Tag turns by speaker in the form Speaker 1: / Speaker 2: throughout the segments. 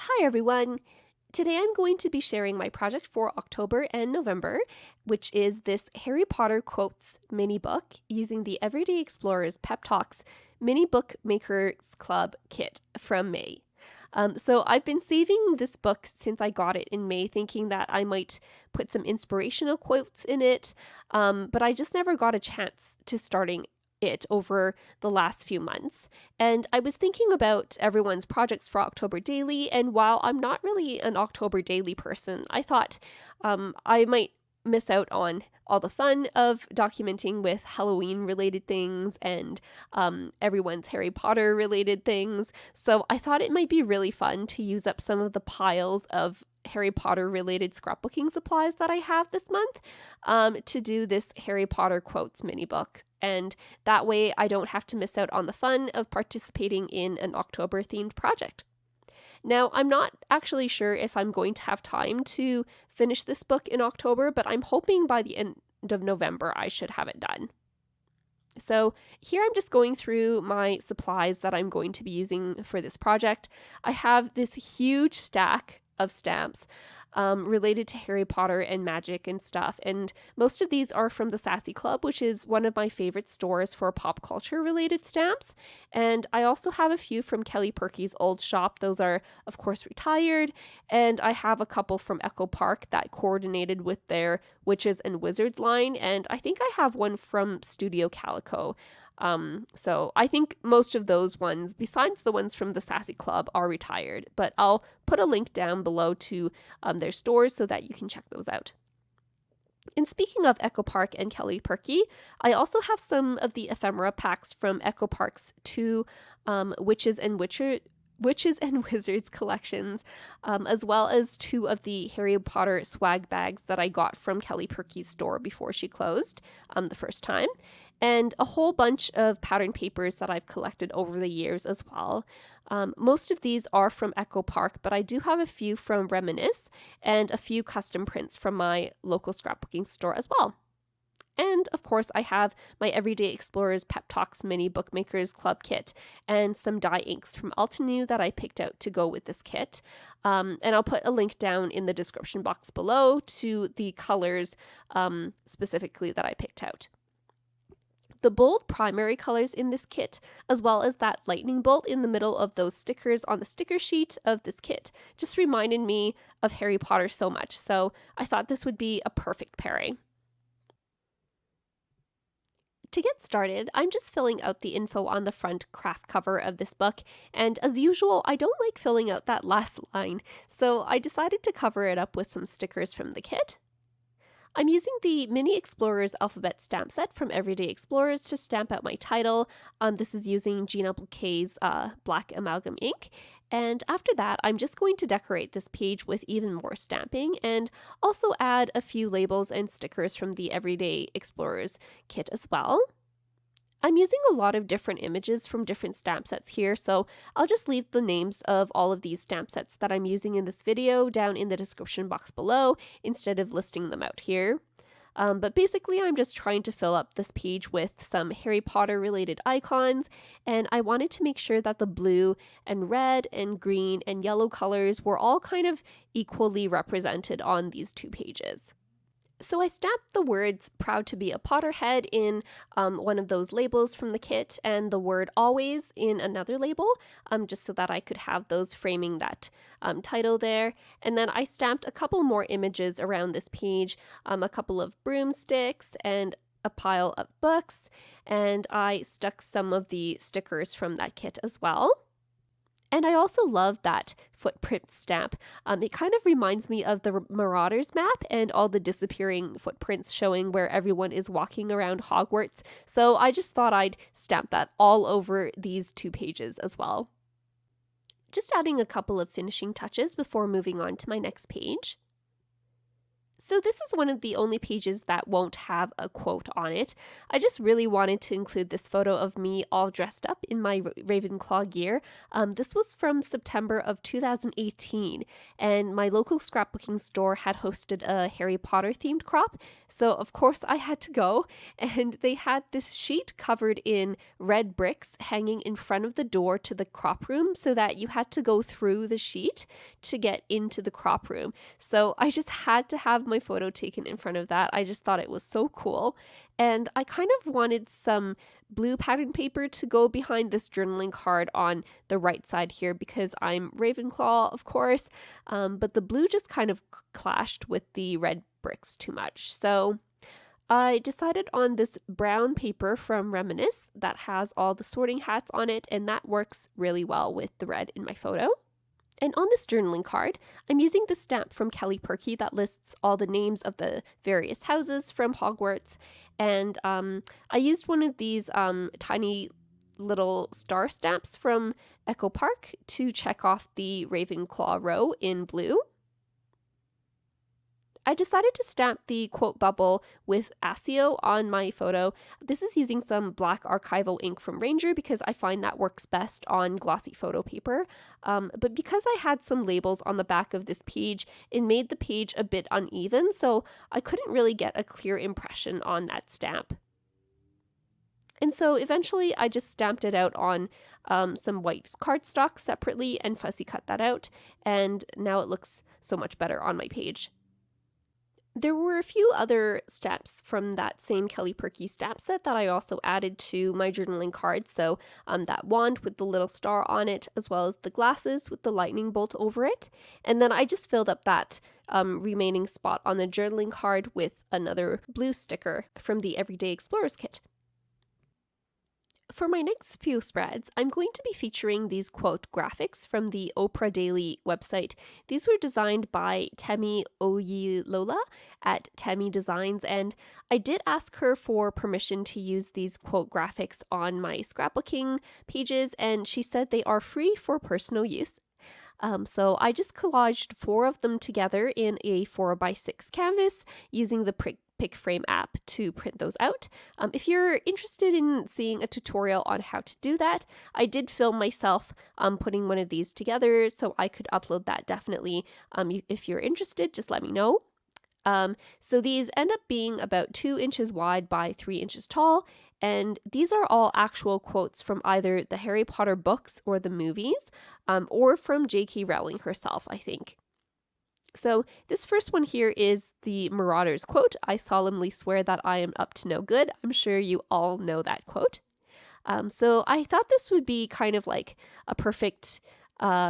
Speaker 1: Hi everyone! Today I'm going to be sharing my project for October and November, which is this Harry Potter quotes mini book using the Everyday Explorers Pep Talks Mini Bookmakers Club kit from May. So I've been saving this book since I got it in May, thinking that I might put some inspirational quotes in it, but I just never got a chance to starting it over the last few months. And I was thinking about everyone's projects for October Daily, and while I'm not really an October Daily person, I thought I might miss out on all the fun of documenting with Halloween related things and everyone's Harry Potter related things. So I thought it might be really fun to use up some of the piles of Harry Potter related scrapbooking supplies that I have this month to do this Harry Potter quotes mini book. And that way I don't have to miss out on the fun of participating in an October themed project. Now, I'm not actually sure if I'm going to have time to finish this book in October, but I'm hoping by the end of November I should have it done. So here I'm just going through my supplies that I'm going to be using for this project. I have this huge stack of stamps related to Harry Potter and magic and stuff. And most of these are from the Sassy Club, which is one of my favorite stores for pop culture related stamps. And I also have a few from Kelly Purkey's old shop. Those are, of course, retired. And I have a couple from Echo Park that coordinated with their Witches and Wizards line. And I think I have one from Studio Calico. So I think most of those ones, besides the ones from the Sassy Club, are retired, but I'll put a link down below to their stores so that you can check those out. And speaking of Echo Park and Kelly Purkey, I also have some of the ephemera packs from Echo Park's two Witches and Wizards collections, as well as two of the Harry Potter swag bags that I got from Kelly Purkey's store before she closed the first time, and a whole bunch of pattern papers that I've collected over the years as well. Most of these are from Echo Park, but I do have a few from Reminisce and a few custom prints from my local scrapbooking store as well. And of course, I have my Everyday Explorers Pep Talks Mini Bookmakers Club kit and some dye inks from Altenew that I picked out to go with this kit. And I'll put a link down in the description box below to the colors specifically that I picked out. The bold primary colors in this kit, as well as that lightning bolt in the middle of those stickers on the sticker sheet of this kit, just reminded me of Harry Potter so much, so I thought this would be a perfect pairing. To get started, I'm just filling out the info on the front craft cover of this book, and as usual, I don't like filling out that last line, so I decided to cover it up with some stickers from the kit. I'm using the Mini Explorers alphabet stamp set from Everyday Explorers to stamp out my title. This is using Jean Appliqué's black amalgam ink. And after that, I'm just going to decorate this page with even more stamping and also add a few labels and stickers from the Everyday Explorers kit as well. I'm using a lot of different images from different stamp sets here, so I'll just leave the names of all of these stamp sets that I'm using in this video down in the description box below instead of listing them out here. But basically, I'm just trying to fill up this page with some Harry Potter related icons, and I wanted to make sure that the blue and red and green and yellow colors were all kind of equally represented on these two pages. So I stamped the words "proud to be a Potterhead" in one of those labels from the kit and the word "always" in another label, just so that I could have those framing that title there. And then I stamped a couple more images around this page, a couple of broomsticks and a pile of books, and I stuck some of the stickers from that kit as well. And I also love that footprint stamp. It kind of reminds me of the Marauders map and all the disappearing footprints showing where everyone is walking around Hogwarts. So I just thought I'd stamp that all over these two pages as well. Just adding a couple of finishing touches before moving on to my next page. So this is one of the only pages that won't have a quote on it. I just really wanted to include this photo of me all dressed up in my Ravenclaw gear. This was from September of 2018, and my local scrapbooking store had hosted a Harry Potter themed crop, so of course I had to go, and they had this sheet covered in red bricks hanging in front of the door to the crop room so that you had to go through the sheet to get into the crop room. So I just had to have my photo taken in front of that. I just thought it was so cool. And I kind of wanted some blue pattern paper to go behind this journaling card on the right side here because I'm Ravenclaw, of course. But the blue just kind of clashed with the red bricks too much. So I decided on this brown paper from Reminisce that has all the sorting hats on it, and that works really well with the red in my photo. And on this journaling card, I'm using the stamp from Kelly Purkey that lists all the names of the various houses from Hogwarts. And I used one of these tiny little star stamps from Echo Park to check off the Ravenclaw row in blue. I decided to stamp the quote bubble with Asio on my photo. This is using some black archival ink from Ranger because I find that works best on glossy photo paper. But because I had some labels on the back of this page, it made the page a bit uneven, so I couldn't really get a clear impression on that stamp. And so eventually I just stamped it out on some white cardstock separately and fussy cut that out, and now it looks so much better on my page. There were a few other stamps from that same Kelly Purkey stamp set that I also added to my journaling card. So that wand with the little star on it, as well as the glasses with the lightning bolt over it. And then I just filled up that remaining spot on the journaling card with another blue sticker from the Everyday Explorers kit. For my next few spreads, I'm going to be featuring these quote graphics from the Oprah Daily website. These were designed by Temi Oyilola at Temi Designs, and I did ask her for permission to use these quote graphics on my scrapbooking pages, and she said they are free for personal use. So I just collaged 4 of them together in a 4x6 canvas using the PicFrame app to print those out. If you're interested in seeing a tutorial on how to do that, I did film myself putting one of these together, so I could upload that definitely. If you're interested, just let me know. So these end up being about 2 inches wide by 3 inches tall, and these are all actual quotes from either the Harry Potter books or the movies, or from J.K. Rowling herself, I think. So this first one here is the Marauders quote, "I solemnly swear that I am up to no good." I'm sure you all know that quote. So I thought this would be kind of like a perfect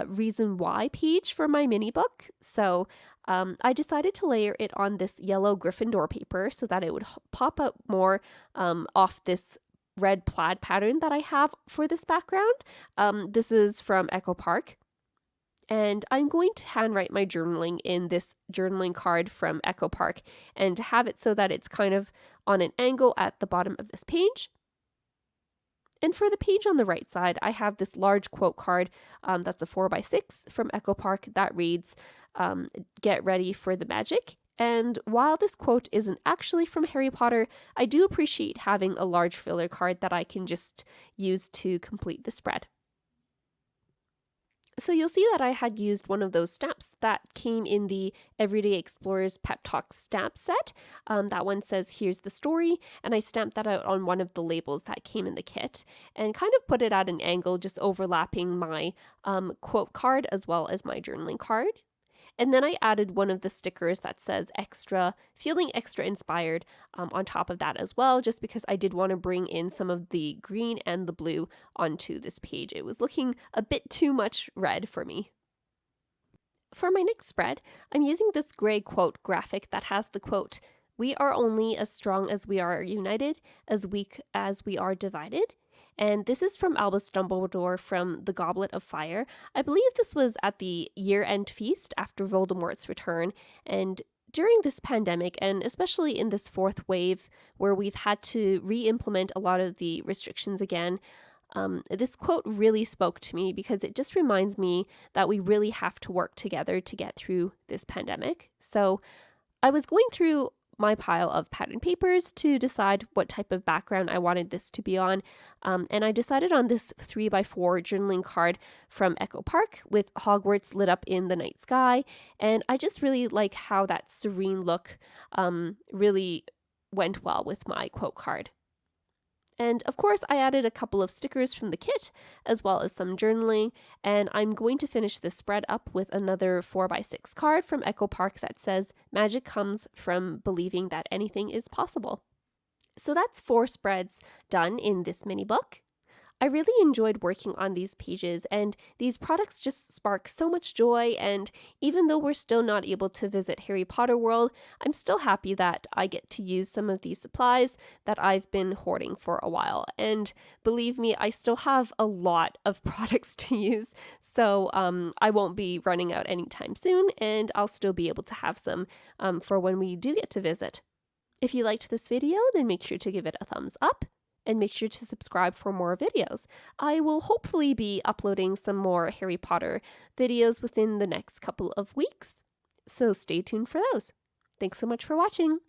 Speaker 1: reason why page for my mini book. So I decided to layer it on this yellow Gryffindor paper so that it would pop out more off this red plaid pattern that I have for this background. This is from Echo Park. And I'm going to handwrite my journaling in this journaling card from Echo Park and have it so that it's kind of on an angle at the bottom of this page. And for the page on the right side, I have this large quote card that's a 4x6 from Echo Park that reads, "Get ready for the magic." And while this quote isn't actually from Harry Potter, I do appreciate having a large filler card that I can just use to complete the spread. So you'll see that I had used one of those stamps that came in the Everyday Explorers Pep Talks stamp set. That one says, "Here's the story," and I stamped that out on one of the labels that came in the kit and kind of put it at an angle, just overlapping my quote card as well as my journaling card. And then I added one of the stickers that says extra, feeling extra inspired on top of that as well, just because I did want to bring in some of the green and the blue onto this page. It was looking a bit too much red for me. For my next spread, I'm using this gray quote graphic that has the quote, "We are only as strong as we are united, as weak as we are divided." And this is from Albus Dumbledore from The Goblet of Fire. I believe this was at the year-end feast after Voldemort's return. And during this pandemic, and especially in this 4th wave where we've had to re-implement a lot of the restrictions again, this quote really spoke to me because it just reminds me that we really have to work together to get through this pandemic. So I was going through my pile of pattern papers to decide what type of background I wanted this to be on. And I decided on this 3x4 journaling card from Echo Park with Hogwarts lit up in the night sky. And I just really like how that serene look really went well with my quote card. And of course, I added a couple of stickers from the kit, as well as some journaling, and I'm going to finish this spread up with another 4x6 card from Echo Park that says, "Magic comes from believing that anything is possible." So that's 4 spreads done in this mini book. I really enjoyed working on these pages, and these products just spark so much joy. And even though we're still not able to visit Harry Potter World, I'm still happy that I get to use some of these supplies that I've been hoarding for a while. And believe me, I still have a lot of products to use, so I won't be running out anytime soon, and I'll still be able to have some for when we do get to visit. If you liked this video, then make sure to give it a thumbs up. And make sure to subscribe for more videos. I will hopefully be uploading some more Harry Potter videos within the next couple of weeks, so stay tuned for those. Thanks so much for watching.